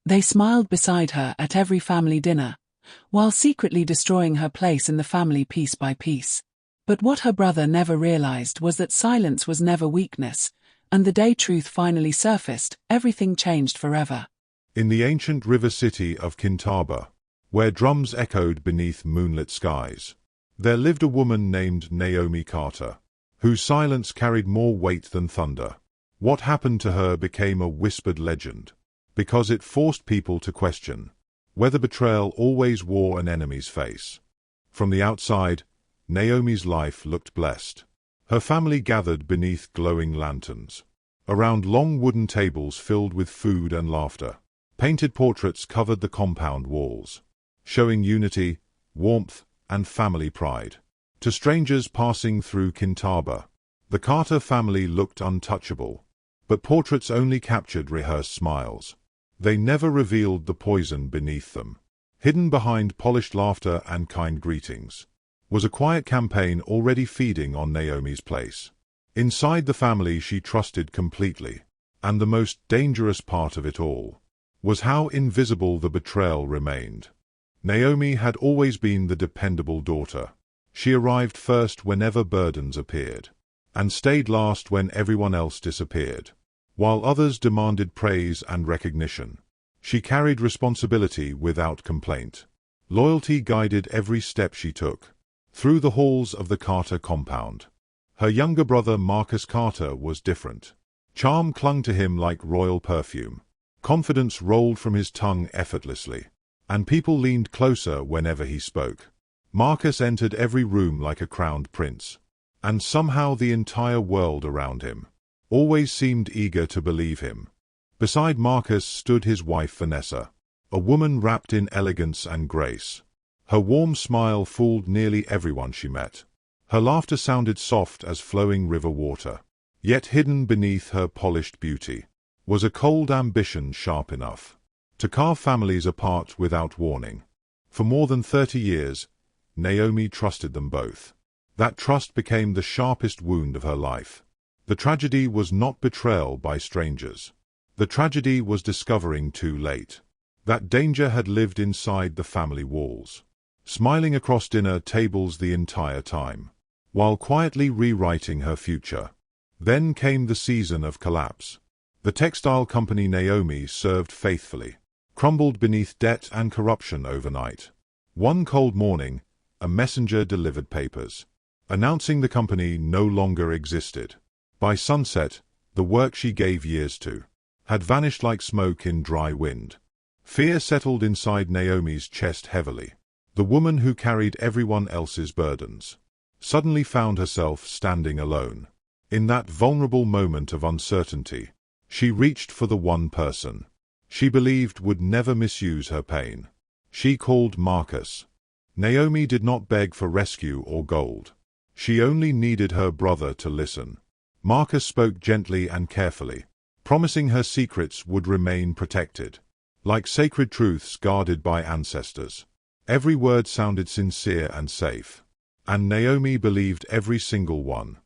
They smiled beside her at every family dinner, while secretly destroying her place in the family piece by piece. But what her brother never realized was that silence was never weakness, and the day truth finally surfaced, everything changed forever. In the ancient river city of Kintaba, where drums echoed beneath moonlit skies, there lived a woman named Naomi Carter, whose silence carried more weight than thunder. What happened to her became a whispered legend, because it forced people to question whether betrayal always wore an enemy's face. From the outside, Naomi's life looked blessed. Her family gathered beneath glowing lanterns, around long wooden tables filled with food and laughter. Painted portraits covered the compound walls, showing unity, warmth, and family pride. To strangers passing through Kintaba, the Carter family looked untouchable, but portraits only captured rehearsed smiles. They never revealed the poison beneath them. Hidden behind polished laughter and kind greetings was a quiet campaign already feeding on Naomi's place. Inside the family she trusted completely, and the most dangerous part of it all was how invisible the betrayal remained. Naomi had always been the dependable daughter. She arrived first whenever burdens appeared, and stayed last when everyone else disappeared. While others demanded praise and recognition, she carried responsibility without complaint. Loyalty guided every step she took through the halls of the Carter compound. Her younger brother Marcus Carter was different. Charm clung to him like royal perfume. Confidence rolled from his tongue effortlessly, and people leaned closer whenever he spoke. Marcus entered every room like a crowned prince, and somehow the entire world around him always seemed eager to believe him. Beside Marcus stood his wife Vanessa, a woman wrapped in elegance and grace. Her warm smile fooled nearly everyone she met. Her laughter sounded soft as flowing river water, yet hidden beneath her polished beauty was a cold ambition sharp enough to carve families apart without warning. For more than 30 years, Naomi trusted them both. That trust became the sharpest wound of her life. The tragedy was not betrayal by strangers. The tragedy was discovering too late that danger had lived inside the family walls, smiling across dinner tables the entire time, while quietly rewriting her future. Then came the season of collapse. The textile company Naomi served faithfully crumbled beneath debt and corruption overnight. One cold morning, a messenger delivered papers, announcing the company no longer existed. By sunset, the work she gave years to had vanished like smoke in dry wind. Fear settled inside Naomi's chest heavily. The woman who carried everyone else's burdens suddenly found herself standing alone. In that vulnerable moment of uncertainty, she reached for the one person she believed would never misuse her pain. She called Marcus. Naomi did not beg for rescue or gold. She only needed her brother to listen. Marcus spoke gently and carefully, promising her secrets would remain protected, like sacred truths guarded by ancestors. Every word sounded sincere and safe, and Naomi believed every single one.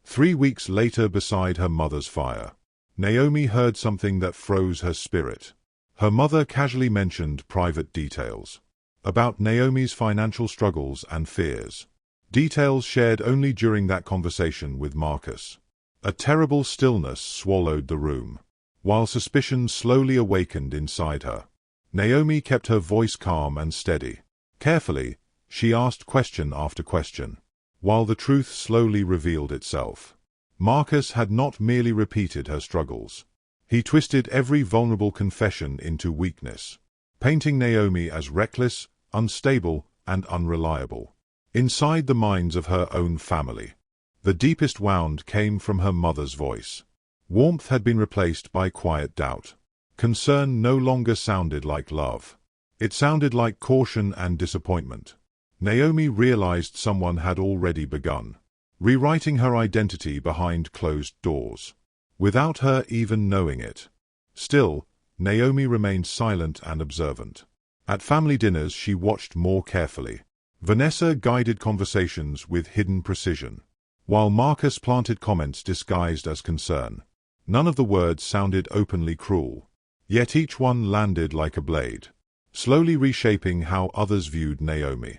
3 weeks later, beside her mother's fire, Naomi heard something that froze her spirit. Her mother casually mentioned private details about Naomi's financial struggles and fears. Details shared only during that conversation with Marcus. A terrible stillness swallowed the room, while suspicion slowly awakened inside her. Naomi kept her voice calm and steady. Carefully, she asked question after question, while the truth slowly revealed itself. Marcus had not merely repeated her struggles. He twisted every vulnerable confession into weakness, painting Naomi as reckless, unstable, and unreliable. Inside the minds of her own family, the deepest wound came from her mother's voice. Warmth had been replaced by quiet doubt. Concern no longer sounded like love. It sounded like caution and disappointment. Naomi realized someone had already begun rewriting her identity behind closed doors, without her even knowing it. Still, Naomi remained silent and observant. At family dinners she watched more carefully. Vanessa guided conversations with hidden precision, while Marcus planted comments disguised as concern. None of the words sounded openly cruel. Yet each one landed like a blade, slowly reshaping how others viewed Naomi.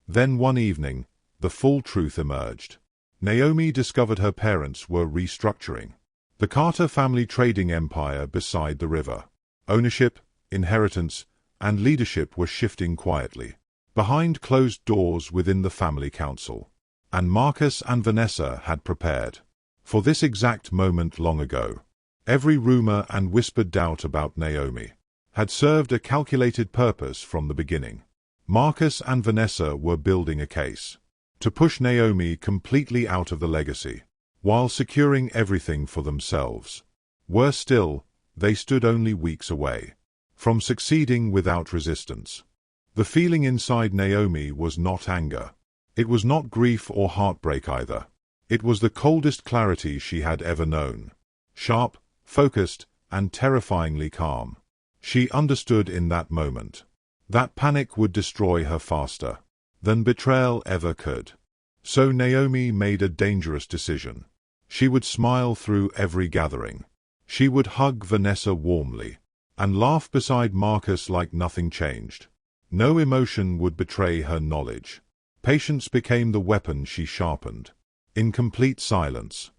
Then one evening, the full truth emerged. Naomi discovered her parents were restructuring the Carter family trading empire beside the river. Ownership, inheritance, and leadership were shifting quietly, behind closed doors within the family council. And Marcus and Vanessa had prepared for this exact moment long ago. Every rumor and whispered doubt about Naomi had served a calculated purpose from the beginning. Marcus and Vanessa were building a case to push Naomi completely out of the legacy, while securing everything for themselves. Worse still, they stood only weeks away from succeeding without resistance. The feeling inside Naomi was not anger. It was not grief or heartbreak either. It was the coldest clarity she had ever known. Sharp, focused, and terrifyingly calm. She understood in that moment that panic would destroy her faster than betrayal ever could. So Naomi made a dangerous decision. She would smile through every gathering. She would hug Vanessa warmly and laugh beside Marcus like nothing changed. No emotion would betray her knowledge. Patience became the weapon she sharpened. In complete silence,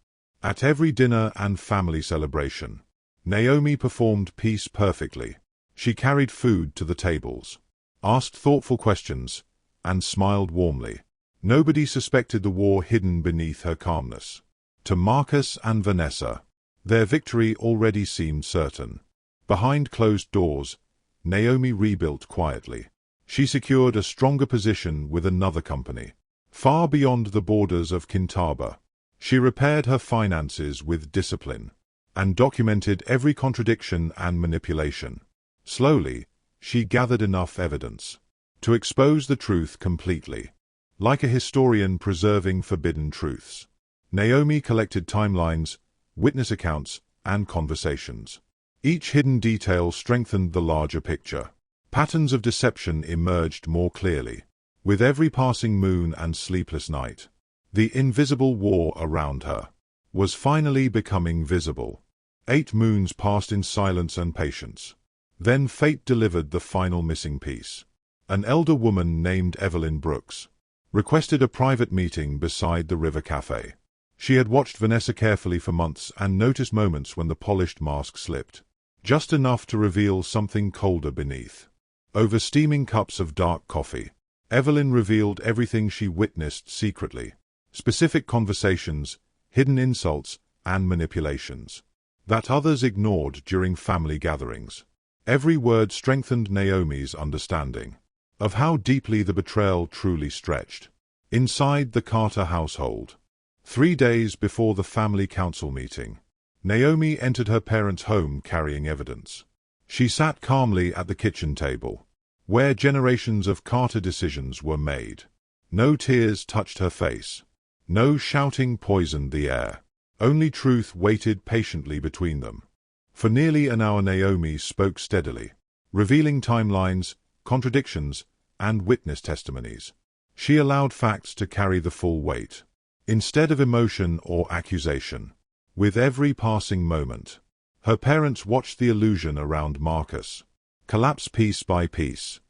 at every dinner and family celebration, Naomi performed peace perfectly. She carried food to the tables, asked thoughtful questions, and smiled warmly. Nobody suspected the war hidden beneath her calmness. To Marcus and Vanessa, their victory already seemed certain. Behind closed doors, Naomi rebuilt quietly. She secured a stronger position with another company, far beyond the borders of Kintaba. She repaired her finances with discipline and documented every contradiction and manipulation. Slowly, she gathered enough evidence to expose the truth completely. Like a historian preserving forbidden truths, Naomi collected timelines, witness accounts, and conversations. Each hidden detail strengthened the larger picture. Patterns of deception emerged more clearly. With every passing moon and sleepless night, the invisible war around her was finally becoming visible. 8 moons passed in silence and patience. Then fate delivered the final missing piece. An elder woman named Evelyn Brooks requested a private meeting beside the river cafe. She had watched Vanessa carefully for months and noticed moments when the polished mask slipped, just enough to reveal something colder beneath. Over steaming cups of dark coffee, Evelyn revealed everything she witnessed secretly. Specific conversations, hidden insults, and manipulations that others ignored during family gatherings. Every word strengthened Naomi's understanding of how deeply the betrayal truly stretched. Inside the Carter household, 3 days before the family council meeting, Naomi entered her parents' home carrying evidence. She sat calmly at the kitchen table, where generations of Carter decisions were made. No tears touched her face. No shouting poisoned the air. Only truth waited patiently between them. For nearly an hour Naomi spoke steadily, revealing timelines, contradictions, and witness testimonies. She allowed facts to carry the full weight, instead of emotion or accusation. With every passing moment, her parents watched the illusion around Marcus collapse piece by piece.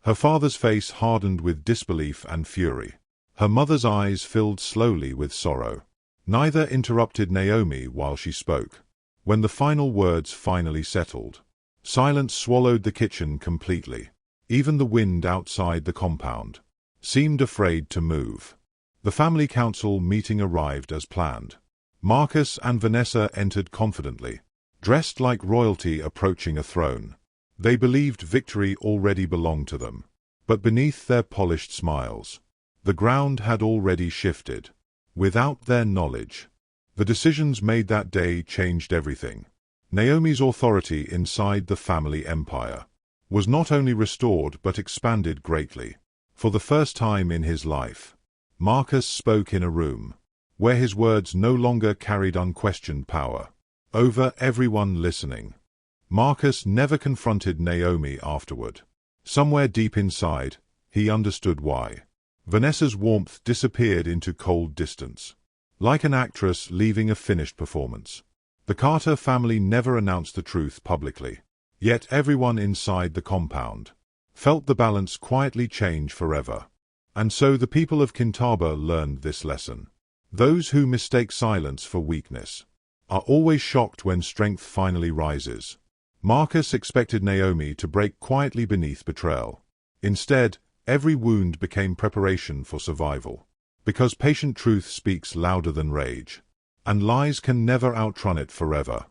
Her father's face hardened with disbelief and fury. Her mother's eyes filled slowly with sorrow. Neither interrupted Naomi while she spoke. When the final words finally settled, silence swallowed the kitchen completely. Even the wind outside the compound seemed afraid to move. The family council meeting arrived as planned. Marcus and Vanessa entered confidently, dressed like royalty approaching a throne. They believed victory already belonged to them. But beneath their polished smiles, the ground had already shifted. Without their knowledge, the decisions made that day changed everything. Naomi's authority inside the family empire was not only restored but expanded greatly. For the first time in his life, Marcus spoke in a room where his words no longer carried unquestioned power over everyone listening. Marcus never confronted Naomi afterward. Somewhere deep inside, he understood why. Vanessa's warmth disappeared into cold distance, like an actress leaving a finished performance. The Carter family never announced the truth publicly. Yet everyone inside the compound felt the balance quietly change forever. And so the people of Kintaba learned this lesson. Those who mistake silence for weakness are always shocked when strength finally rises. Marcus expected Naomi to break quietly beneath betrayal. Instead, every wound became preparation for survival. Because patient truth speaks louder than rage, and lies can never outrun it forever.